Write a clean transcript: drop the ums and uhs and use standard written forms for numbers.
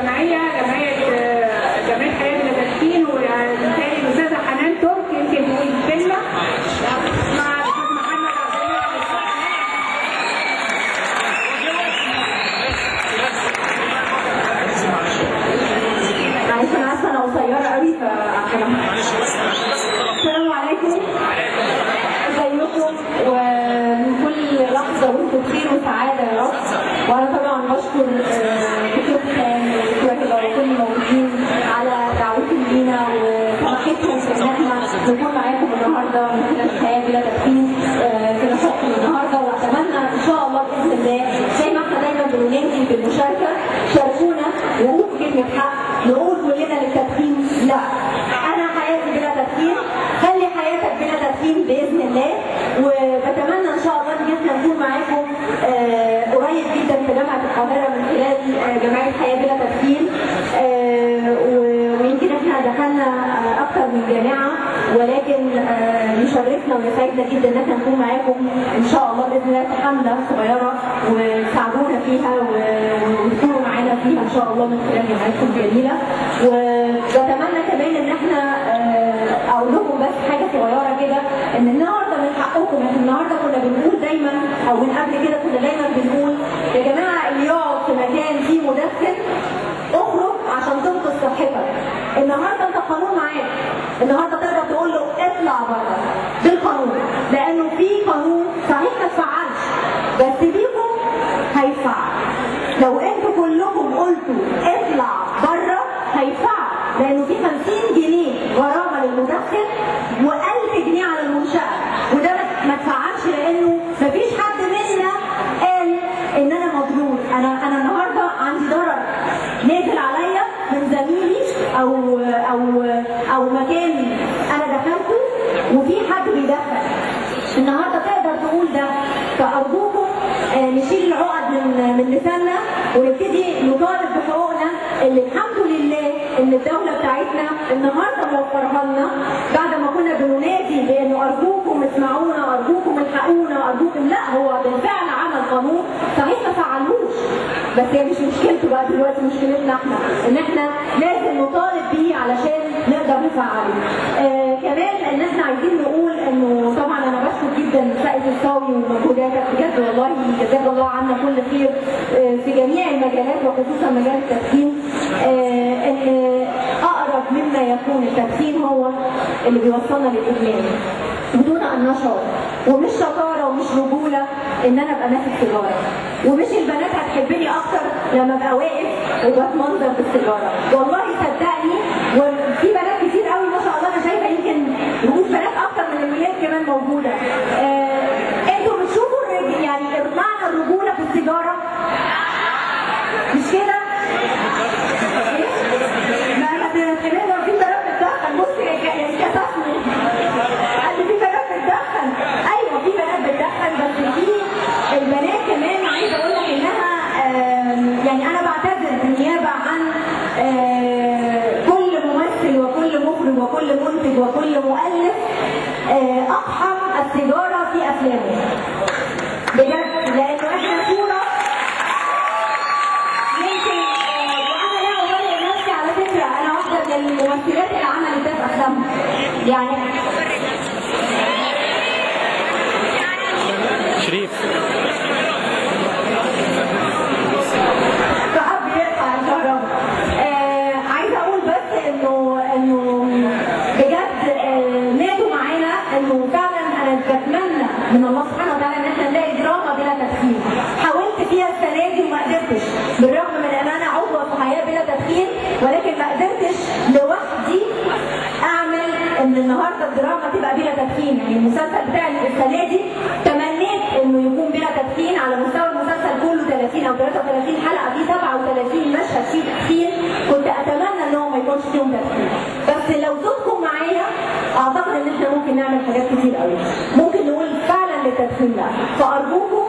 جمعيه حياه بلا تدخين، وبالتالي الاستاذه حنان ترك يمكن تقول كلمه مع الاستاذ محمد معلش انا عارفه انا قصيره قوي السلام عليكم، ازيكم ومن كل لحظه وانتم بخير وسعاده يا رب. وانا طبعا بشكر دكتور حسام ودكتور هبه وكل الموجودين على دعوتهم لينا وسماحتهم في ان احنا نكون معاكم النهارده من خلال حياه بلا تدخين في نشاطكم النهارده. واتمنى ان شاء الله باذن الله زي ما احنا دايما بننادي بالمشاركه، شاركونا ونقول كلمه حق، نقول كلنا للتدخين لا. انا حياتي بلا تدخين، خلي حياتك بلا تدخين باذن الله. وبتمنى ان شاء الله ان احنا نكون معاكم قريب جدا في جامعه القاهره من خلال جمعيه حياه بلا تدخين. ويمكن احنا دخلنا اكثر من جامعه، ولكن يشرفنا ويسعدنا جدا ان احنا نكون معاكم ان شاء الله باذن الله في حمله صغيره وتساعدونا فيها وتكونوا معانا فيها ان شاء الله من خلال جمعيتكم الجميله. وبتمنى كمان ان احنا اقول لكم بس حاجه صغيره كده، ان النهارده من حقكم. احنا النهارده كنا بنقول دايما، او من قبل كده كنا دايما بنقول يا جماعه اللي يقعد في مكان فيه مدخن اخرج عشان تنقذ صحتك. النهارده انت القانون معاك، النهارده تقدر تقول له اطلع بره بالقانون، لانه في قانون صحيح ما اتفعلش بس بيكم هيتفعل. لو انتوا كلكم قلتوا اطلع بره هيتفعل، لانه في 50 جنيه غرامه للمدخن و1000 جنيه على المنشاه، وده ما اتفعلش لانه مفيش حد منا قال ان انا مضرور. انا النهارده عندي ضرر نازل عليا من زميلي او مكان انا دخلته وفي حد بيدخل. النهارده تقدر تقول ده، فارجوكم نشيل العقد من لساننا ونبتدي نطالب بحقوقنا اللي الحمد لله ان الدوله بتاعتنا النهارده موفرها لنا، بعد ما كنا بننادي بانه ارجوكم اسمعونا، ارجوكم الحقونا، ارجوكم. لا، هو بالفعل عمل قانون صحيح ما فعلوش، بس هي مش مشكلته بقى دلوقتي، مشكلتنا احنا ان احنا لازم نطالب بيه علشان نقدر نفعله. كمان ان احنا عايزين نقول انه طبعا انا بشكر جدا سائد الصاوي ومجهوداتك بجد والله، جزاك الله عنا كل خير في جميع المجالات وخصوصا مجال التدخين. ان اقرب مما يكون التدخين هو اللي بيوصلنا للادمان بدون ان نشعر، ومش شطاره ومش رجوله ان انا ابقى ماسك سيجاره، ومش البنات هتحبني اكتر لما ابقى واقف وبتمنظر بالسيجاره. والله صدقني، وفي بنات كتير قوي ما شاء الله انا شايفه يمكن رؤوس بنات اكتر من الولاد كمان موجوده. انتوا بتشوفوا يعني معنى الرجوله في السيجاره؟ مش كده؟ ما في بنات بتدخن، بصي يعني كسفني قال في بنات بتدخن. ايوه في بنات بتدخن، بس في البنات كمان عايزه اقول لك انها يعني انا بعتذر بالنيابه عن كل ممثل وكل مخرج وكل منتج وكل مؤلف اقحم السيجاره في افلامه بجد، لانه احنا صوره يمكن. وانا لا ابرئ نفسي على فكره، انا واحده من الممثلات اللي عملت ده في افلامها يعني. شريف فحب يقطع الكهرباء. عايزه اقول بس انه بجد نادوا معانا، انه فعلا انا بتمنى من الله سبحانه وتعالى ان احنا نلاقي دراما بلا تدخين. حاولت فيها السنه دي وما قدرتش، بالرغم من ان انا عضوه في حياه بلا تدخين، ولكن ما قدرتش لوحدي اعمل ان النهارده الدراما تبقى بلا تدخين. يعني المسلسل بتاعي السنه دي تمنيت انه يكون بلا تدخين، على مستوى المسلسل كله 30 او 33 حلقه، في 37 مشهد فيه تدخين، كنت اتمنى ان هو ما يكونش فيهم تدخين. بس لو صوتكم معايا اعتقد ان احنا ممكن نعمل حاجات كتير قوي، ممكن نقول فعلا للتدخين لا. فارجوكم